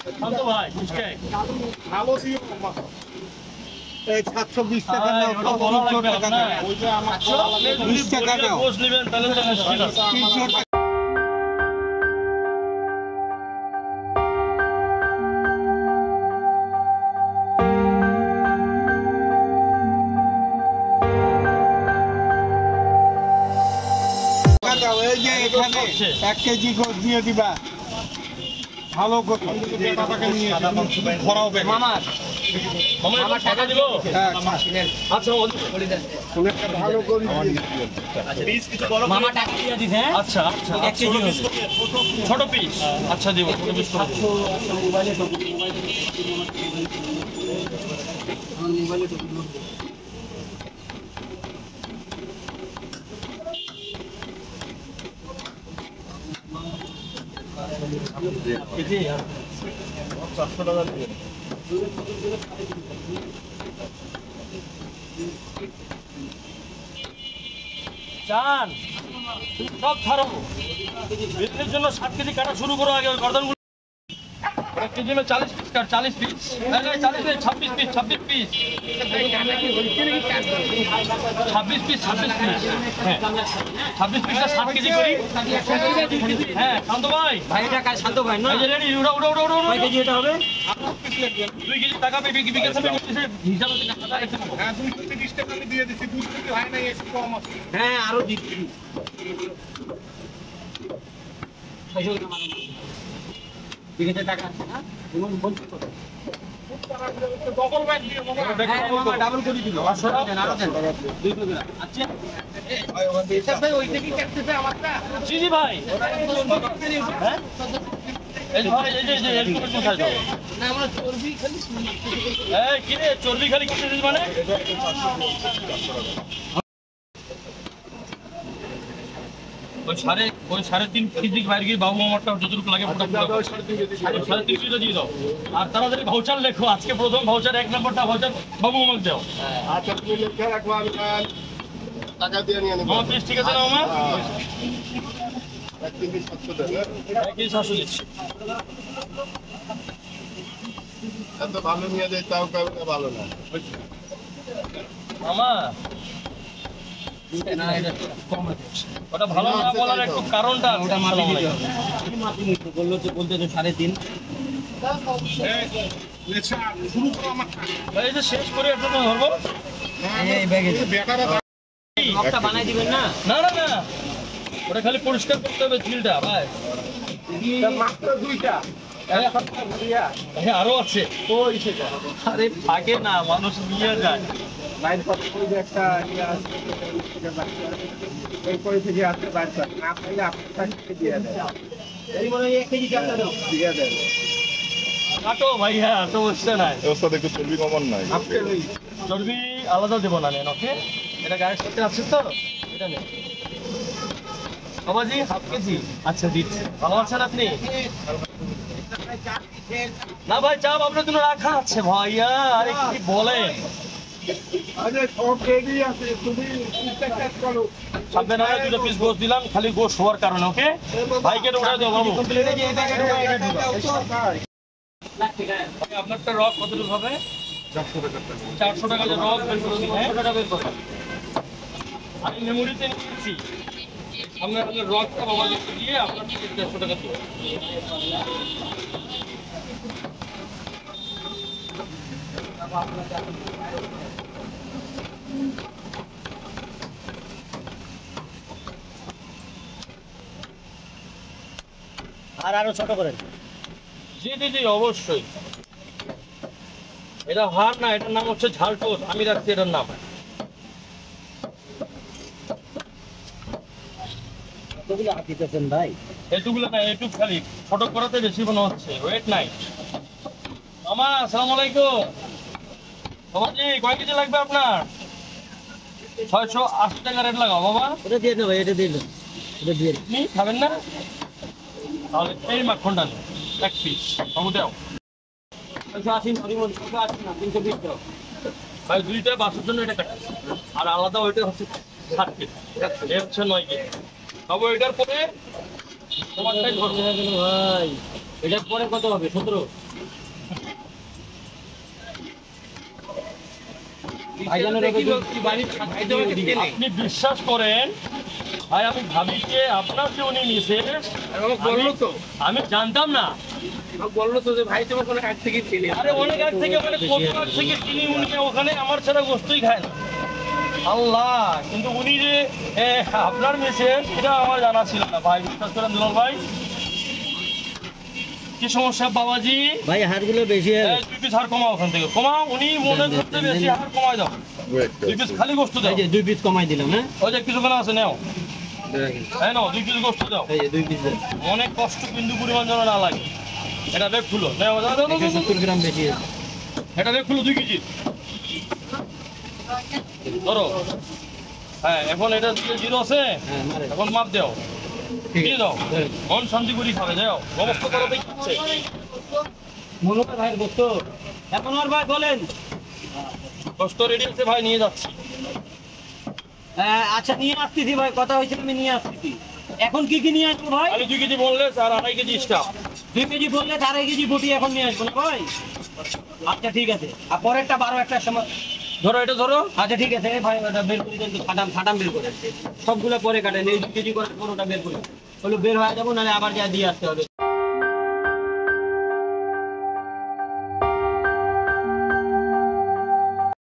শান্ত ভাই ভালো ছিল এই 720 টাকা নাও, বলা লাগবে না। ওই যে আমার 20 টাকা নাও, গোশ নেবেন তাহলে তো মুশকিল আছে। 300 টাকা। দাও, এই যে এখানে 1 কেজি গোশ দিয়ে দিবা, ভালো গোশ টাকাকে নিয়ে ভরাও বে মামা টাকা দিব। আচ্ছা একটা ভালো গোশ দিয়ে মামা টাকা দিয়ে দিস। হ্যাঁ আচ্ছা আচ্ছা 1 কেজি ছোট পিস। আচ্ছা দিব ছোট পিস করে দিব। কেজি 400 টাকা দিবেন। চান সব ছাড়ো, বিক্রির জন্য 7 কেজি কাটা শুরু করো। আগে ওই গর্দনগুলো 1 কেজি में 40 पीस काट, 40 पीस नहीं 40 नहीं 26 पीस 26 पीस 26 पीस 26 पीस হ্যাঁ 26 পিসটা 7 কেজি করি। হ্যাঁ শান্ত ভাই ভাই এটা কাজ শান্ত ভাই না এই যে রেডি উড়া উড়া উড়া উড়া কয় কেজি এটা হবে? 2 কেজি টাকা পে বিকেছে হিসাবে টাকা রেখে দেবো। হ্যাঁ 230 টাকা আমি দিয়ে দিছি, 2 কেজি হয় না, একটু কম আছে। হ্যাঁ আরো দিচ্ছি টাকা আছে না ডবল ব্যাগ দিয়ে মামা ডাবল করে দিল আরো দেন 2 কেজি। আচ্ছা ভাই ওইটা কি কাটতেছে আমারটা? জি জি ভাই হ্যাঁ এই ভাই এই যে এই কোথায় যাও না আমরা চর্বি খালি এই কি রে চর্বি খালি করতেছিস মানে? ওই 3.5 কেজি বাইরে গিয়ে বাবু মামারটা যতটুকু লাগে ওটা 3.5 কেজি দিয়ে দাও। আর তাড়াতাড়ি ভাউচার লেখো, আজকে প্রথম ভাউচার 1 নম্বরটা ভাউচার বাবু মামাকে দাও। আচ্ছা তুমি লিখে রাখো, আমি টাকা দিয়ে নিয়ে নেব। মামা পিস ঠিক আছে না মামা? 1 কেজি 700 দেন। 1 কেজি 700 দিচ্ছি। এত ভালো নিয়ে যায় তাও কাউকে ভালো না। মামা না এটা কম আছে ওটা ভালো না বলার একটু কারণটা আছে। ওটা মাপি দিতে হবে মাপি নিতে বললো যে বলতে তো 3.5 এই লেচা শুরু করো আমার টাকা। ভাই এই যে শেষ করে একটা তো ধরবো। এই ব্যাগে বেটারা লকটা বানাই দিবেন না? না না না ওটা খালি পরিষ্কার করতে হবে ঝিলটা ভাই। মাত্র 2টা হ্যাঁ আরো আছে। ওই সেটা আরে থাকে না, মানুষ নিয়ে যায়। বাইরে কত ওই যে একটা ইয়ে আছে, এই কই থেকে আসতে বাইরে না পাইলে আপনার কাছে দিয়ে দেয়। এই মনে হয় 1 কেজি চাপটা দাও দিয়ে দেয় কাটো ভাইয়া, সমস্যা নাই। ওস্তাদ একটু চর্বি কমান নাই। আপনার ওই চর্বি আলাদা দেবো না নেন, ওকে? এটা গায়ের সাথে আছে তো, এটা নেন বাবাজি 1/2 কেজি। আচ্ছা দিচ্ছি। ভালো আছেন আপনি? না ভাই চাপ আপনার জন্য রাখা আছে ভাইয়া। আরে কি বলেন, আরে সব রেডি আছে, তুমি চেক করো। সামনে না 2 পিস গোশ দিলাম, খালি গোশ হওয়ার কারণে। ওকে ভাইকে উঠাই দাও বাবু। ভাই, আপনারটা রক কতটুকু হবে? 400 টাকা যে রক বের করে দিন। হ্যাঁ টাকা বের করো। আমি মেমোরিতে নিয়েছি আপনার রকটা বাবা দিয়ে আপনার 400 টাকা দিন। আর আরো ছোট করেন। জি জি জি অবশ্যই। এটা হার না, এটার নাম হচ্ছে ঝালটোস, আমি রাখছি এটার নাম। কতগুলো হাত দিতেছেন ভাই? এটুকুলো না, এটুক খালি ছোট করাতে বেশি মনে হচ্ছে। ওয়েট নাই মামা। আসসালামু আলাইকুম বাবাজি, কয় কেজি লাগবে আপনার? 680 টাকা রেট লাগাও বাবা। এটা দিয়ে দেবো, এটা দিয়ে দেবো, এটা দিয়ে দেবো। আপনি খাবেন না? তাহলে এই মাখনটা নিন 1 পিস বাবু দাও। 180 পরিমাণ 180 না 320 দাও ভাই। 2টা বাসের জন্য এটা কাটা, আর আলাদা ওইটা হচ্ছে 7 কেজি, এটা হচ্ছে 9 কেজি বাবু। এটার পরে তোমারটাই ধরো ভাই এটা পরে কত হবে 17 আপনি বিশ্বাস করেন ভাই, আমি ভাবি যে আপনার যে উনি নিছে বললো তো আমি জানতাম না। বললো তো যে ভাই তোমার কোনো কাছ থেকে চিনি আরে অনেক আগ থেকে মানে কত আগ থেকে চিনি উনি ওখানে আমার ছাড়া গোস্তই খায় না। আল্লাহ, কিন্তু উনি যে আপনার মেসেজ এটা আমার জানা ছিল না ভাই, বিশ্বাস করেন দুলাল ভাই। কি সমস্যা বাবাজি? ভাই হাড়গুলো বেশি এই 2 পিস হাড় কমাও ওখান থেকে, কমাও। উনি মনে করতে বেশি হাড় কমাই দাও, 2 পিস খালি গোস্ত দাও। এই যে 2 পিস কমাই দিলাম হ্যাঁ ওই যে কিছুখানে আছে নাও, হ্যাঁ নাও 2 পিস গোস্ত দাও। এই যে 2 পিস দেন অনেক কষ্ট বিন্দু পরিমাণ যেন না লাগে। এটা বেগ খুলো, নাও দাও দাও দাও, দাও। 70 গ্রাম বেশি আছে এটা বেগ খুলো 2 কেজি ধরো। হ্যাঁ এখন এটা জিরো আছে, হ্যাঁ মারে এখন মাপ দাও, ঠিক দিয়ে আছে দাও। মন শান্তি করি খাবে, যাও অবস্থা করো দেখছে। মনোকার ভাইয়ের গোস্ত এখন আর ভাই বলেন কষ্ট রেডি আছে ভাই, নিয়ে যাচ্ছি। আচ্ছা নিয়ে আসতেছি ভাই কথা হয়েছিল আমি নিয়ে আসতেছি এখন কি কি নিয়ে আসবো ভাই আমি 2 কেজি বললে আর 2.5 কেজি স্টাফ। 2 কেজি বললে 2.5 কেজি বটি এখন নিয়ে আসবো না ভাই আচ্ছা ঠিক আছে আর পরেরটা 12-1টার সময় ধরো এটা ধরো। আচ্ছা ঠিক আছে ভাই ওটা বের করে দেন তো ফাটাম বের করে সবগুলো পরে কাটেন এই 2 কেজি করে পুরোটা বের করে হলো বের হয়ে যাবো নাহলে আবার যা দিয়ে আসতে হবে